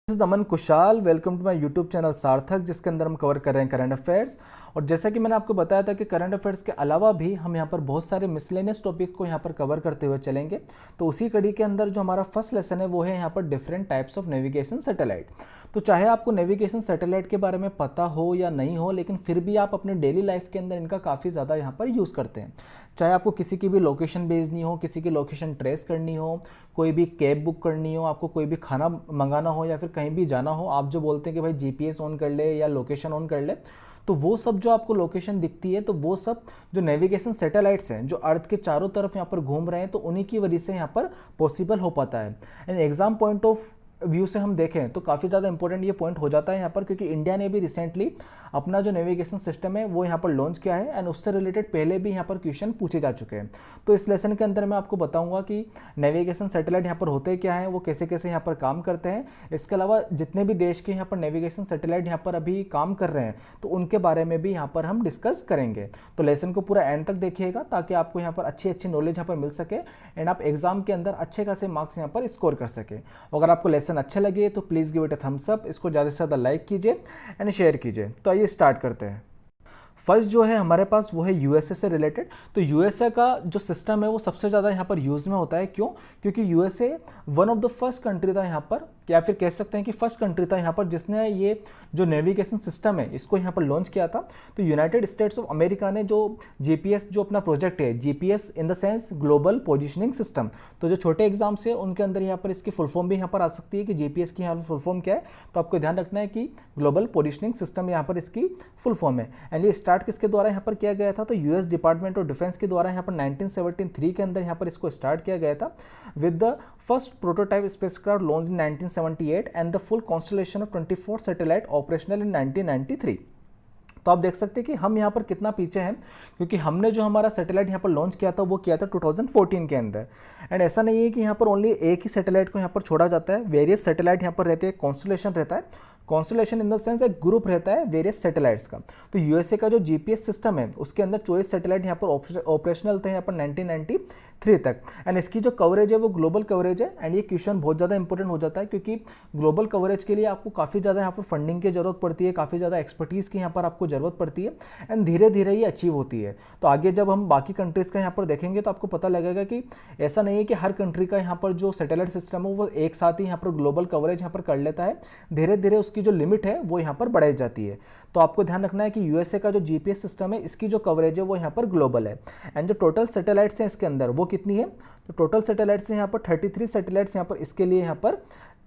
Is Daman Kushal. Welcome to my YouTube channel Sarthak, जिसके अंदर हम कवर कर रहे हैं करंट अफेयर्स। और जैसा कि मैंने आपको बताया था कि करंट अफेयर्स के अलावा भी हम यहाँ पर बहुत सारे मिसलेनियस टॉपिक को यहाँ पर कवर करते हुए चलेंगे। तो उसी कड़ी के अंदर जो हमारा फर्स्ट लेसन है वो है यहाँ पर different types of navigation satellite. तो चाहे आपको नेविगेशन सैटेलाइट के बारे में पता हो या नहीं हो, लेकिन फिर भी आप अपने डेली लाइफ के अंदर इनका काफ़ी ज़्यादा यहाँ पर यूज़ करते हैं। चाहे आपको किसी की भी लोकेशन भेजनी हो, किसी की लोकेशन ट्रेस करनी हो, कोई भी कैब बुक करनी हो, आपको कोई भी खाना मंगाना हो या फिर कहीं भी जाना हो, आप जो बोलते हैं कि भाई जीपीएस ऑन कर ले या लोकेशन ऑन कर ले, तो वो सब जो आपको लोकेशन दिखती है, तो वो सब जो नेविगेशन सैटेलाइट्स हैं जो अर्थ के चारों तरफ यहाँ पर घूम रहे हैं, तो उन्हीं की वजह से यहाँ पर पॉसिबल हो पाता है। And exam point of view से हम देखें तो काफ़ी ज़्यादा इंपॉर्टेंट ये पॉइंट हो जाता है यहाँ पर, क्योंकि इंडिया ने भी रिसेंटली अपना जो नेविगेशन सिस्टम है वो यहाँ पर लॉन्च किया है एंड उससे रिलेटेड पहले भी यहाँ पर क्वेश्चन पूछे जा चुके हैं। तो इस लेसन के अंदर मैं आपको बताऊंगा कि नेविगेशन सैटेलाइट यहाँ पर होते क्या हैं, वो कैसे कैसे यहाँ पर काम करते हैं। इसके अलावा जितने भी देश के यहाँ पर नेविगेशन सैटेलाइट यहाँ पर अभी काम कर रहे हैं, तो उनके बारे में भी यहाँ पर हम डिस्कस करेंगे। तो लेसन को पूरा एंड तक देखिएगा ताकि आपको यहाँ पर अच्छी अच्छी नॉलेज यहाँ पर मिल सके एंड आप एग्जाम के अंदर अच्छे खासे मार्क्स यहाँ पर स्कोर कर सके। अगर आपको लेसन अच्छे लगे तो please give it a thumbs up, इसको ज़्यादा से ज़्यादा लाइक कीजिए एंड शेयर कीजिए। तो आइए स्टार्ट करते हैं। फर्स्ट जो है हमारे पास वो है यूएसए से रिलेटेड। तो यूएसए का जो सिस्टम है वो सबसे ज़्यादा यहाँ पर यूज़ में होता है। क्यों? क्योंकि USA one of the first country था यहाँ पर, या फिर कह सकते हैं कि फर्स्ट कंट्री था यहाँ पर जिसने ये जो नेविगेशन सिस्टम है इसको यहाँ पर लॉन्च किया था। तो यूनाइटेड स्टेट्स ऑफ अमेरिका ने जो जीपीएस जो अपना प्रोजेक्ट है, GPS in the sense global positioning system, तो जो छोटे एग्जाम्स है उनके अंदर यहाँ पर इसकी फुल फॉर्म भी यहाँ पर आ सकती है कि जीपीएस की यहाँ पर फुल फॉर्म क्या है। तो आपको ध्यान रखना है कि ग्लोबल पोजिशनिंग सिस्टम यहाँ पर इसकी फुल फॉर्म है। एंड ये स्टार्ट किसके द्वारा यहाँ पर किया गया था? तो यूएस डिपार्टमेंट ऑफ डिफेंस के द्वारा यहाँ पर 1973 के अंदर यहाँ पर इसको स्टार्ट किया गया था with the first prototype spacecraft launch in 1978 and the full constellation of 24 satellite operational in 1993। तो आप देख सकते हैं कि हम यहाँ पर कितना पीछे हैं, क्योंकि हमने जो हमारा सैटेलाइट यहाँ पर लॉन्च किया था वो किया था 2014 के अंदर। एंड ऐसा नहीं है कि यहाँ पर ओनली एक ही सैटेलाइट को यहाँ पर छोड़ा जाता है, वेरियस सैटेलाइट यहाँ पर रहते हैं, कॉन्स्टलेशन रहता है। कॉन्स्टलेशन इन द सेंस एक ग्रुप रहता है वेरियस सैटेलाइट्स का। तो यूएसए का जो जीपीएस सिस्टम है उसके अंदर 24 सैटेलाइट यहाँ पर ऑपरेशनल थे यहाँ पर 1993 तक। एंड इसकी जो कवरेज है वो ग्लोबल कवरेज है। एंड ये क्वेश्चन बहुत ज़्यादा इंपॉर्टेंट हो जाता है, क्योंकि ग्लोबल कवरेज के लिए आपको काफ़ी ज़्यादा यहाँ पर फंडिंग की जरूरत पड़ती है, काफ़ी ज़्यादा एक्सपर्टीज़ की यहाँ पर आपको जरूरत पड़ती है एंड धीरे धीरे ये अचीव होती है। तो आगे जब हम बाकी कंट्रीज़ का यहाँ पर देखेंगे तो आपको पता लगेगा कि ऐसा नहीं है कि हर कंट्री का यहाँ पर जो सैटेलाइट सिस्टम है वो एक साथ ही यहाँ पर ग्लोबल कवरेज यहाँ पर कर लेता है। धीरे धीरे उसकी जो लिमिट है वो यहाँ पर बढ़ाई जाती है। तो आपको ध्यान रखना है कि यूएसए का जो जीपीएस सिस्टम है इसकी जो कवरेज है वो यहाँ पर ग्लोबल है। एंड जो टोटल सैटेलाइट्स हैं इसके अंदर वो कितनी है? तो टोटल सैटेलाइट्स हैं यहाँ पर 33 सैटेलाइट्स यहाँ पर इसके लिए यहाँ पर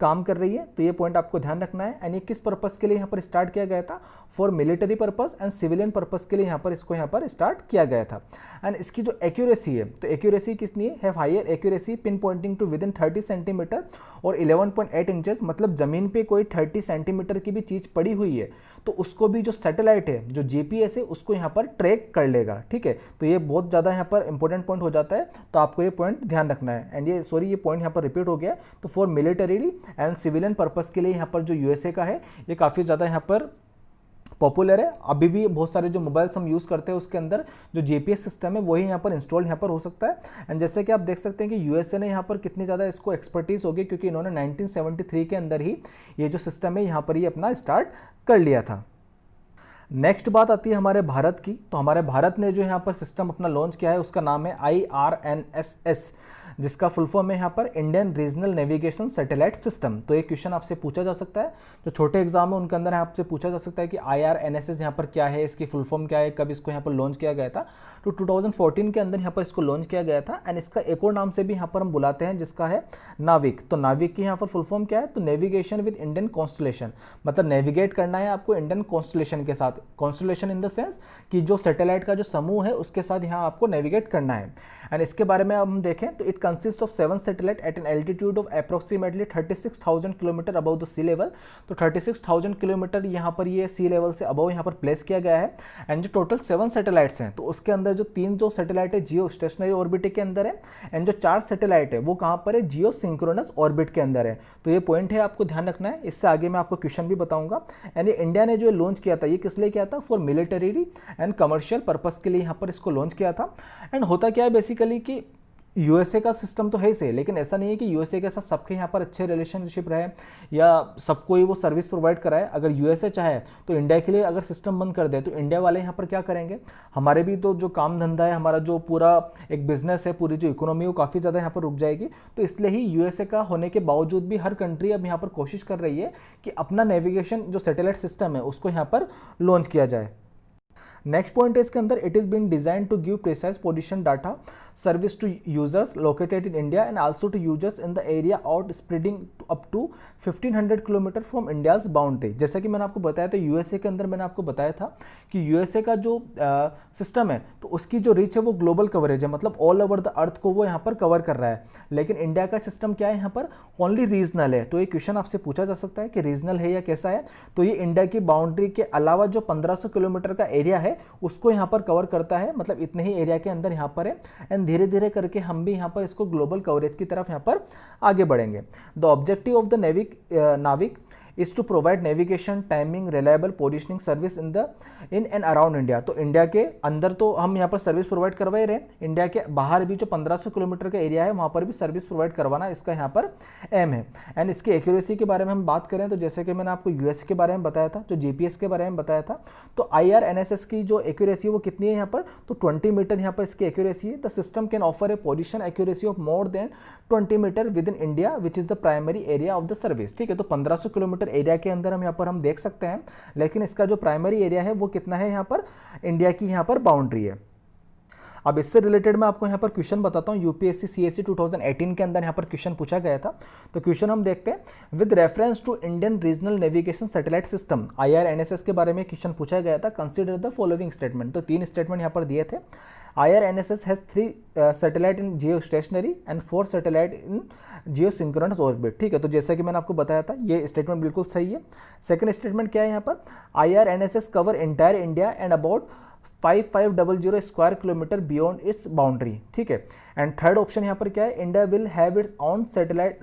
काम कर रही है। तो ये पॉइंट आपको ध्यान रखना है। एंड ये किस पर्पस के लिए यहाँ पर स्टार्ट किया गया था? For military purpose and civilian purpose के लिए यहाँ पर इसको यहाँ पर स्टार्ट किया गया था। एंड इसकी जो एक्यूरेसी है, तो एक्यूरेसी कितनी है higher accuracy pinpointing to within 30 centimetre और 11.8 इंचेस, मतलब जमीन पे कोई 30 सेंटीमीटर की भी चीज़ पड़ी हुई है तो उसको भी जो सैटेलाइट है जो जीपीएस है उसको यहाँ पर ट्रैक कर लेगा। ठीक है, तो ये बहुत ज़्यादा यहाँ पर इंपॉर्टेंट पॉइंट हो जाता है, तो आपको ये पॉइंट ध्यान रखना है। एंड ये पॉइंट यहाँ पर रिपीट हो गया। तो for military and civilian purpose के लिए यहाँ पर जो यूएसए का है ये काफ़ी ज़्यादा यहाँ पर पॉपुलर है। अभी भी बहुत सारे जो मोबाइल्स हम यूज़ करते हैं उसके अंदर जो जीपीएस सिस्टम है वही यहाँ पर इंस्टॉल यहाँ पर हो सकता है। एंड जैसे कि आप देख सकते हैं कि यूएसए ने यहाँ पर कितनी ज़्यादा इसको एक्सपर्टीज़ होगी, क्योंकि इन्होंने 1973 के अंदर ही ये जो सिस्टम है यहाँ पर ही अपना स्टार्ट कर लिया था। नेक्स्ट बात आती है हमारे भारत की। तो हमारे भारत ने जो यहाँ पर सिस्टम अपना लॉन्च किया है उसका नाम है IRNSS, जिसका फुल फॉर्म है यहाँ पर Indian regional navigation satellite system. तो ये क्वेश्चन आपसे पूछा जा सकता है, जो छोटे एग्जाम है उनके अंदर आपसे पूछा जा सकता है कि IRNSS यहाँ पर क्या है, इसकी फुल फॉर्म क्या है, कब इसको यहाँ पर लॉन्च किया गया था। तो 2014 के अंदर यहाँ पर इसको लॉन्च किया गया था। एंड इसका एक और नाम से भी यहाँ पर हम बुलाते हैं जिसका है नाविक। तो नाविक की यहाँ पर फुल फॉर्म क्या है? तो नेविगेशन विद इंडियन कॉन्स्टलेशन, मतलब नेविगेट करना है आपको इंडियन कॉन्स्टलेशन के साथ। कॉन्स्टलेशन इन द सेंस कि जो सैटेलाइट का जो समूह है उसके साथ यहाँ आपको नेविगेट करना है। एंड इसके बारे में अब हम देखें तो it consist of 7 satellite at an altitude of approximately 36,000 kilometre above the sea level. तो 36,000 किलोमीटर यहाँ पर ये सी लेवल से अबव यहाँ पर प्लेस किया गया है। एंड जो टोटल 7 सैटेलाइट्स हैं तो उसके अंदर जो 3 जो सैटेलाइट है जियो स्टेशनरी ऑर्बिट के अंदर है, एंड जो 4 सैटेलाइट है वो कहाँ पर है? जियो सिंक्रोनस ऑर्बिट के अंदर है। तो ये पॉइंट है, आपको ध्यान रखना है। इससे आगे मैं आपको क्वेश्चन भी बताऊंगा। एंड ये इंडिया ने जो लॉन्च किया था ये किस लिए किया था? For military and commercial purpose के लिए यहाँ पर इसको लॉन्च किया था। एंड होता क्या है बेसिकली कि यूएसए का सिस्टम तो है ही सही, लेकिन ऐसा नहीं है कि यूएसए के साथ सबके यहाँ पर अच्छे रिलेशनशिप रहे या सबको ही वो सर्विस प्रोवाइड कराए। अगर यूएसए चाहे तो इंडिया के लिए अगर सिस्टम बंद कर दे तो इंडिया वाले यहाँ पर क्या करेंगे, हमारे भी तो जो काम धंधा है, हमारा जो पूरा एक बिजनेस है, पूरी जो इकोनॉमी है वो काफ़ी ज़्यादा यहाँ पर रुक जाएगी। तो इसलिए ही यूएसए का होने के बावजूद भी हर कंट्री अब यहाँ पर कोशिश कर रही है कि अपना नेविगेशन जो सैटेलाइट सिस्टम है उसको यहाँ पर लॉन्च किया जाए। नेक्स्ट पॉइंट है इसके अंदर, it is been design to give precise position data service to users located in India and also to users in the area out spreading up to 1500 kilometre from India's boundary. जैसा कि मैंने आपको बताया था USA के अंदर मैंने आपको बताया था कि यूएसए का जो सिस्टम है तो उसकी जो रीच है वो ग्लोबल कवरेज है, मतलब ऑल ओवर द अर्थ को वो यहाँ पर कवर कर रहा है। लेकिन इंडिया का सिस्टम क्या है, यहाँ पर ओनली रीजनल है। तो ये क्वेश्चन आपसे पूछा जा सकता है कि रीजनल है या कैसा है। तो ये इंडिया की बाउंड्री के अलावा जो 1500 किलोमीटर का एरिया है उसको यहाँ पर कवर करता है, मतलब इतने ही एरिया के अंदर यहाँ पर है। एंड धीरे धीरे करके हम भी यहाँ पर इसको ग्लोबल कवरेज की तरफ यहाँ पर आगे बढ़ेंगे। द ऑब्जेक्टिव ऑफ द नाविक is to provide navigation, timing, reliable positioning service in and around India। तो इंडिया के अंदर तो हम यहाँ पर सर्विस प्रोवाइड करवा ही रहे हैं, इंडिया के बाहर भी जो 1500 किलोमीटर का एरिया है वहाँ पर भी सर्विस प्रोवाइड करवाना इसका यहाँ पर एम है। एंड इसकी एक्यूरेसी के बारे में हम बात करें तो जैसे कि मैंने आपको यूएस के बारे में बताया था, जो जीपीएस के बारे में बताया था, तो IRNSS की जो एक्यूरेसी है वो कितनी है यहाँ पर, तो 20 मीटर यहाँ पर इसकी एक्यूरेसी है। The system can offer a position accuracy of more than 20 metre within India which is the primary area of the service. ठीक है, तो 1500 किलोमीटर एरिया के अंदर हम यहाँ पर हम देख सकते हैं, लेकिन इसका जो प्राइमरी एरिया है वो कितना है, यहाँ पर इंडिया की यहाँ पर बाउंड्री है। अब इससे रिलेटेड मैं आपको यहाँ पर क्वेश्चन बताता हूँ, यूपीएससी सीएससी 2018 के अंदर यहाँ पर क्वेश्चन पूछा गया था। तो क्वेश्चन हम देखते हैं, with reference to Indian regional navigation satellite system IRNSS के बारे में क्वेश्चन पूछा गया था। Consider the following statement. तो 3 स्टेटमेंट यहाँ पर दिए थे। IRNSS has 3 satellite in geostationary and 4 satellite in geosynchronous orbit. ठीक है, तो जैसा कि मैंने आपको बताया था ये स्टेटमेंट बिल्कुल सही है। सेकंड स्टेटमेंट क्या है यहाँ पर, IRNSS cover entire India and about 5500 square kilometre beyond it's boundary. ठीक है, एंड थर्ड ऑप्शन यहाँ पर क्या है, India will have it's on satellite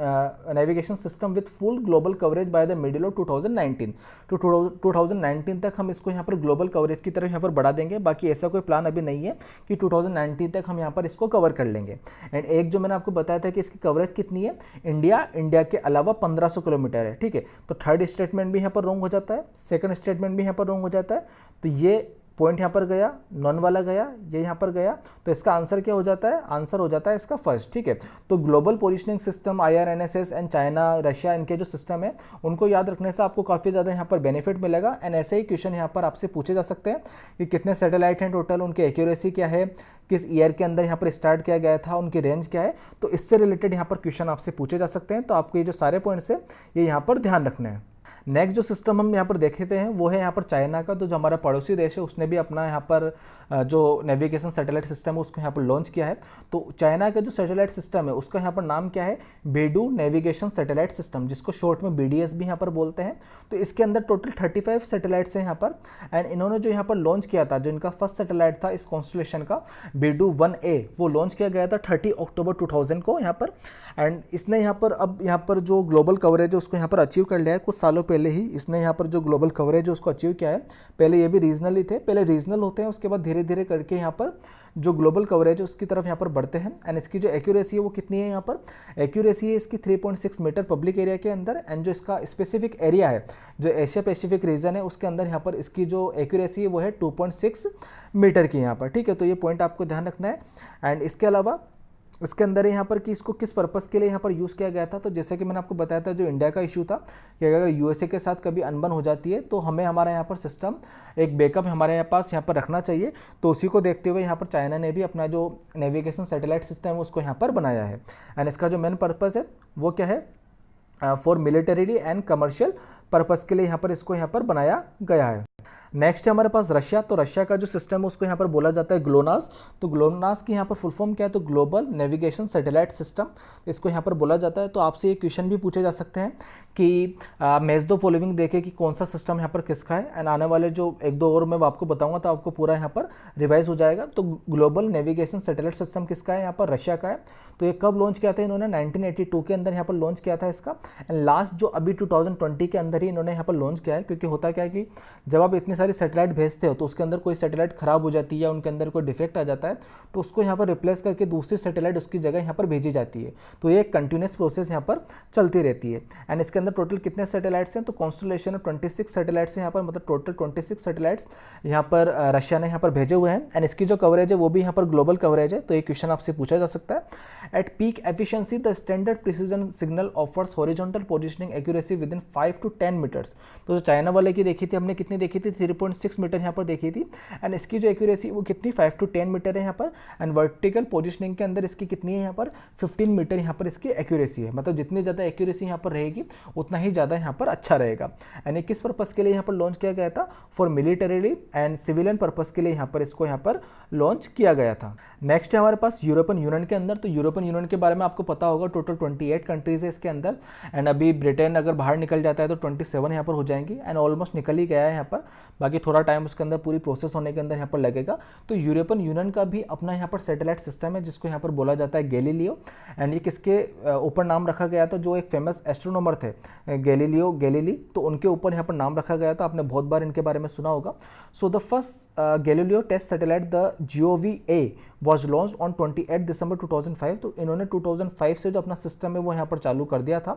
navigation system with full global coverage by the middle of 2019। तो 2019 तक हम इसको यहाँ पर ग्लोबल कवरेज की तरफ यहाँ पर बढ़ा देंगे। बाकी ऐसा कोई प्लान अभी नहीं है कि 2019 तक हम यहाँ पर इसको कवर कर लेंगे। एंड एक जो मैंने आपको बताया था कि इसकी कवरेज कितनी है, इंडिया के अलावा 1500 किलोमीटर है। ठीक है, तो थर्ड स्टेटमेंट भी यहाँ पर रॉन्ग हो जाता है, सेकंड स्टेटमेंट भी यहाँ पर रॉन्ग हो जाता है। तो ये पॉइंट यहाँ पर गया, नॉन वाला गया, ये यहाँ पर गया, तो इसका आंसर क्या हो जाता है, आंसर हो जाता है इसका फर्स्ट। ठीक है, तो global positioning system IRNSS and China, Russia, इनके जो सिस्टम है उनको याद रखने से आपको काफ़ी ज़्यादा यहाँ पर बेनिफिट मिलेगा। एंड ऐसे ही क्वेश्चन यहाँ पर आपसे पूछे जा सकते हैं कि कितने सैटेलाइट हैं टोटल, उनकी एक्यूरेसी क्या है, किस ईयर के अंदर यहाँ पर स्टार्ट किया गया था, उनकी रेंज क्या है। तो इससे रिलेटेड यहाँ पर क्वेश्चन आपसे पूछे जा सकते हैं। तो आपको ये जो सारे पॉइंट्स है ये यहाँ पर ध्यान रखने हैं। नेक्स्ट जो सिस्टम हम यहाँ पर देखते हैं वो है यहाँ पर चाइना का। तो जो हमारा पड़ोसी देश है उसने भी अपना यहाँ पर जो नेविगेशन सैटेलाइट सिस्टम है उसको यहाँ पर लॉन्च किया है। तो चाइना का जो सैटेलाइट सिस्टम है उसका यहाँ पर नाम क्या है, बेडू नेविगेशन सैटेलाइट सिस्टम, जिसको शॉर्ट में BDS भी यहाँ पर बोलते हैं। तो इसके अंदर टोटल 35 सैटेलाइट्स हैं यहाँ पर। एंड इन्होंने जो यहाँ पर लॉन्च किया था, जो इनका फर्स्ट सैटेलाइट था इस कॉन्स्टलेशन का, बेडू 1A, वो लॉन्च किया गया था 30 अक्टूबर 2000 को यहाँ पर। एंड इसने यहाँ पर अब यहाँ पर जो ग्लोबल कवरेज है उसको यहाँ पर अचीव कर लिया है। कुछ सालों पहले ही इसने यहाँ पर जो ग्लोबल कवरेज है उसको अचीव किया है। पहले ये भी रीजनल ही थे, पहले रीजनल होते हैं, उसके बाद धीरे धीरे करके यहाँ पर जो ग्लोबल कवरेज है उसकी तरफ यहाँ पर बढ़ते हैं। एंड इसकी जो एक्यूरेसी है वो कितनी है, यहाँ पर एक्यूरेसी है इसकी 3.6 मीटर पब्लिक एरिया के अंदर। एंड जो इसका स्पेसिफिक एरिया है, जो एशिया पैसिफिक रीजन है उसके अंदर यहाँ पर इसकी जो एक्यूरेसी है वो है 2.6 मीटर की यहाँ पर। ठीक है, तो ये पॉइंट आपको ध्यान रखना है। एंड इसके अलावा इसके अंदर यहाँ पर कि इसको किस पर्पस के लिए यहाँ पर यूज़ किया गया था, तो जैसे कि मैंने आपको बताया था, जो इंडिया का इशू था कि अगर यूएसए के साथ कभी अनबन हो जाती है तो हमें हमारा यहाँ पर सिस्टम एक बैकअप हमारे पास यहाँ पर रखना चाहिए। तो उसी को देखते हुए यहाँ पर चाइना ने भी अपना जो नेविगेशन सैटेलाइट सिस्टम है उसको यहाँ पर बनाया है। एंड इसका जो मेन पर्पस है वो क्या है, for military and commercial purpose के लिए यहाँ पर इसको यहाँ पर बनाया गया है। नेक्स्ट है हमारे पास रशिया। तो रशिया का जो सिस्टम है उसको यहाँ पर बोला जाता है ग्लोनास। तो ग्लोनास की यहाँ पर फुल फॉर्म क्या है, तो ग्लोबल नेविगेशन सैटेलाइट सिस्टम, इसको यहाँ पर बोला जाता है। तो आपसे ये क्वेश्चन भी पूछे जा सकते हैं कि मैच दो फॉलोइंग देखे कि कौन सा सिस्टम यहाँ पर किसका है। एंड आने वाले जो 1-2 और मैं आपको बताऊंगा तो आपको पूरा यहाँ पर रिवाइज हो जाएगा। तो ग्लोबल नेविगेशन सैटेलाइट सिस्टम किसका है, यहाँ पर रशिया का है। तो ये कब लॉन्च किया था इन्होंने, 1982 के अंदर यहाँ पर लॉन्च किया था इसका। एंड लास्ट जो अभी 2020 के अंदर ही इन्होंने यहाँ पर लॉन्च किया है, क्योंकि होता क्या है कि जब आप आप इतनी सारी सैटेलाइट भेजते हो तो उसके अंदर कोई सैटेलाइट खराब हो जाती है या उनके अंदर कोई डिफेक्ट आ जाता है तो उसको यहाँ पर रिप्लेस करके दूसरी सैटेलाइट उसकी जगह यहाँ पर भेजी जाती है। तो ये एक कंटिन्यूस प्रोसेस यहाँ पर चलती रहती है। एंड इसके अंदर टोटल कितने सैटेलाइट्स हैं, तो कॉन्स्टलेशन में 26 सैटेलाइट्स हैं यहाँ पर, मतलब टोटल 26 सैटेलाइट्स यहाँ पर रशिया ने यहाँ पर भेजे हुए हैं। एंड इसकी जो कवरेज है वो भी यहाँ पर ग्लोबल कवरेज है। तो ये क्वेश्चन आपसे पूछा जा सकता है। At peak efficiency the standard precision signal offers horizontal positioning accuracy within 5 to 10 metres. तो जो चाइना वाले की देखी थी हमने, कितनी देखी थी, 3.6 मीटर यहाँ पर देखी थी। एंड इसकी जो एक्यूरेसी वो कितनी 5 to 10 मीटर है यहाँ पर। एंड वर्टिकल पोजिशनिंग के अंदर इसकी कितनी है यहाँ पर, 15 मीटर यहाँ पर इसकी एक्यूरेसी है। मतलब जितनी ज़्यादा एक्यूरेसी यहाँ पर रहेगी उतना ही ज़्यादा यहाँ पर अच्छा रहेगा। एंड किस पर्पज़ के लिए यहाँ पर लॉन्च किया गया था, for militarily and civilian purpose के लिए यहाँ पर इसको यहाँ पर लॉन्च किया गया था। नेक्स्ट है हमारे पास यूरोपियन यूनियन के अंदर। तो यूरोपियन यूनियन के बारे में आपको पता होगा, टोटल 28 कंट्रीज है इसके अंदर। एंड अभी ब्रिटेन अगर बाहर निकल जाता है तो 27 यहाँ पर हो जाएंगी। एंड ऑलमोस्ट निकल ही गया है यहाँ पर, बाकी थोड़ा टाइम उसके अंदर पूरी प्रोसेस होने के अंदर यहाँ पर लगेगा। तो यूरोपियन यूनियन का भी अपना यहाँ पर सैटेलाइट सिस्टम है जिसको यहाँ पर बोला जाता है गैलीलियो। एंड ये किसके ऊपर नाम रखा गया था, जो एक फेमस एस्ट्रोनॉमर थे गैलीलियो गैलीली, तो उनके ऊपर यहाँ पर नाम रखा गया था। आपने बहुत बार इनके बारे में सुना होगा। So the first Galileo test satellite the GOV-A was launch on 28 December 2005। तो इन्होंने 2005 से जो अपना सिस्टम है वो यहाँ पर चालू कर दिया था।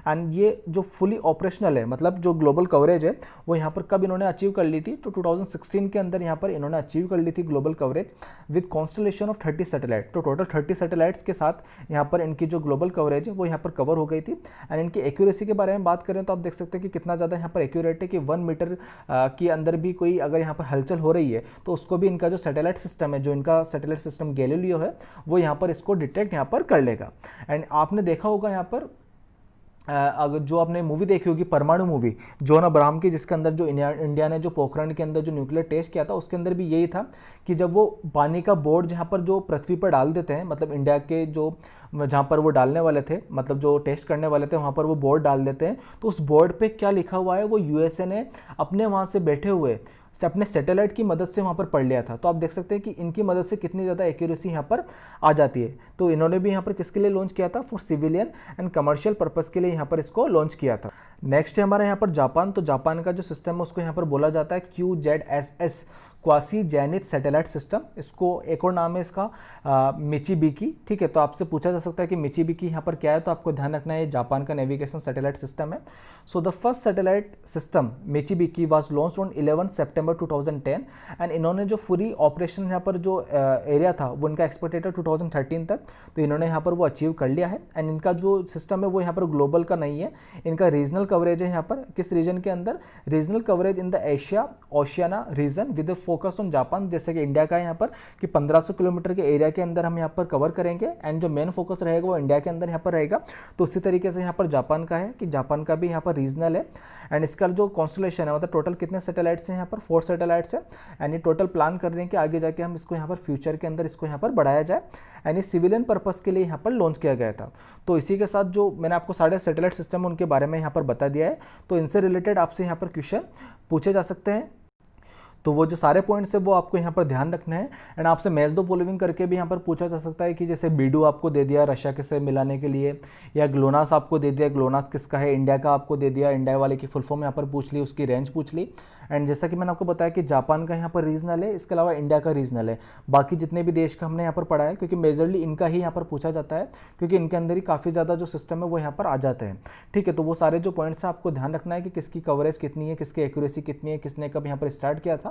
एंड ये जो फुली ऑपरेशनल है, मतलब जो ग्लोबल कवरेज है वो यहाँ पर कब इन्होंने अचीव कर ली थी, तो 2016 के अंदर यहाँ पर इन्होंने अचीव कर ली थी global coverage with constellation of 30 satellite. तो टोटल 30 सैटेलाइट्स के साथ यहाँ पर इनकी जो ग्लोबल कवरेज है वो यहाँ पर कवर हो गई थी। एंड इनकी एक्यूरेसी के बारे में बात करें तो आप देख सकते हैं कि कितना ज़्यादा यहाँ पर एक्यूरेट है कि 1 मीटर के अंदर भी कोई अगर यहाँ पर हलचल हो रही है तो उसको भी इनका जो सैटेलाइट सिस्टम है, जो इनका सैटेलाइट सिस्टम गैलीलियो है, वो यहाँ पर इसको डिटेक्ट यहाँ पर कर लेगा। एंड आपने देखा होगा यहाँ पर अगर जो आपने मूवी देखी होगी परमाणु मूवी जॉन अब्राहम की, जिसके अंदर जो इंडिया ने जो पोखरण के अंदर जो न्यूक्लियर टेस्ट किया था उसके अंदर भी यही था कि जब वो पानी का बोर्ड जहाँ पर जो पृथ्वी पर डाल देते हैं, मतलब इंडिया के जो जहाँ पर वो डालने वाले थे, मतलब जो टेस्ट करने वाले थे वहाँ पर वो बोर्ड डाल देते हैं, तो उस बोर्ड पे क्या लिखा हुआ है वो USA ने अपने वहाँ से बैठे हुए से अपने सैटेलाइट की मदद से वहाँ पर पढ़ लिया था। तो आप देख सकते हैं कि इनकी मदद से कितनी ज़्यादा एक्यूरेसी यहाँ पर आ जाती है। तो इन्होंने भी यहाँ पर किसके लिए लॉन्च किया था, for civilian and commercial purpose के लिए यहाँ पर इसको लॉन्च किया था। नेक्स्ट है हमारा यहाँ पर जापान। तो जापान का जो सिस्टम है उसको यहाँ पर बोला जाता है QZSS quasi zenith satellite system. इसको एक और नाम है इसका मिचिबिकी। ठीक है, तो आपसे पूछा जा सकता है कि मिचिबिकी यहाँ पर क्या है, तो आपको ध्यान रखना है जापान का नेविगेशन सैटेलाइट सिस्टम है। So the first satellite system Michibiki was launched on 11 September 2010। And इन्होंने जो पूरी ऑपरेशन यहाँ पर जो एरिया था वो इनका एक्सपेक्टेड 2013 तक, तो इन्होंने यहाँ पर वो अचीव कर लिया है। एंड इनका जो सिस्टम है वो यहाँ पर ग्लोबल का नहीं है, इनका रीजनल कवरेज है। यहाँ पर किस रीजन के अंदर, regional coverage in the Asia Oceania region with focus on Japan. जैसे कि इंडिया का है यहाँ पर कि 1500 किलोमीटर के एरिया के अंदर हम यहाँ पर कवर करेंगे एंड जो मेन फोकस रहेगा वो इंडिया के अंदर यहाँ पर रहेगा। तो उसी तरीके से यहाँ पर जापान का है कि जापान का भी यहाँ पर रीजनल है। एंड इसका जो कॉन्स्टलेशन है, मतलब टोटल कितने सैटेलाइट्स हैं यहाँ पर, 4 सैटेलाइट्स हैं। एंड ये टोटल प्लान कर रहे हैं कि आगे जाके हम इसको यहाँ पर फ्यूचर के अंदर इसको यहाँ पर बढ़ाया जाए। एंड ये सिविलियन पर्पस के लिए यहाँ पर लॉन्च किया गया था। तो इसी के साथ जो मैंने आपको सारे सैटेलाइट सिस्टम उनके बारे में यहाँ पर बता दिया है, तो इनसे रिलेटेड आपसे यहाँ पर क्वेश्चन पूछे जा सकते हैं। तो वो जो सारे पॉइंट्स है वो आपको यहाँ पर ध्यान रखना है। एंड आपसे मैच द फॉलोइंग करके भी यहाँ पर पूछा जा सकता है कि जैसे बीडू आपको दे दिया रशिया के से मिलाने के लिए, या ग्लोनास आपको दे दिया, ग्लोनास किसका है, इंडिया का आपको दे दिया, इंडिया वाले की फुल फॉर्म यहाँ पर पूछ ली, उसकी रेंज पूछ ली। एंड जैसा कि मैंने आपको बताया कि जापान का यहाँ पर रीजनल है, इसके अलावा इंडिया का रीजनल है। बाकी जितने भी देश का हमने यहाँ पर पढ़ा है, क्योंकि मेजरली इनका ही यहाँ पर पूछा जाता है, क्योंकि इनके अंदर ही काफ़ी ज़्यादा जो सिस्टम है वो यहाँ पर आ जाते हैं। ठीक है, तो वो सारे जो पॉइंट्स हैं आपको ध्यान रखना है कि किसकी कवरेज कितनी है, किसकी एक्यूरेसी कितनी है, किसने कब यहाँ पर स्टार्ट किया था।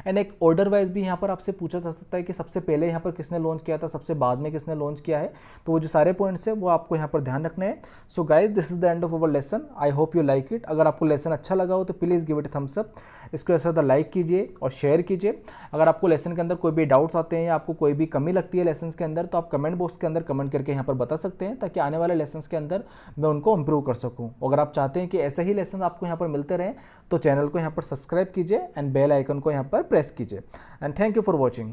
एंड एक ऑर्डर वाइज भी यहाँ पर आपसे पूछा जा सकता है कि सबसे पहले यहाँ पर किसने लॉन्च किया था, सबसे बाद में किसने लॉन्च किया है। तो वो जो सारे पॉइंट्स है वो आपको यहाँ पर ध्यान रखने हैं। So guys, this is the end of our lesson. I hope you like it. अगर आपको लेसन अच्छा लगा हो तो please give it thumbs up. इसको ऐसा ज़्यादा लाइक कीजिए और शेयर कीजिए। अगर आपको लेसन के अंदर कोई भी डाउट्स आते हैं या आपको कोई भी कमी लगती है लेसन के अंदर, तो आप कमेंट बॉक्स के अंदर कमेंट करके यहाँ पर बता सकते हैं, ताकि आने वाले लेसन के अंदर मैं उनको इंप्रूव कर सकूँ। अगर आप चाहते हैं कि ऐसे ही लेसन आपको यहाँ पर मिलते रहें तो चैनल को यहाँ पर सब्सक्राइब कीजिए एंड बेल आइकन को यहाँ पर प्रेस कीजिए। And thank you for watching.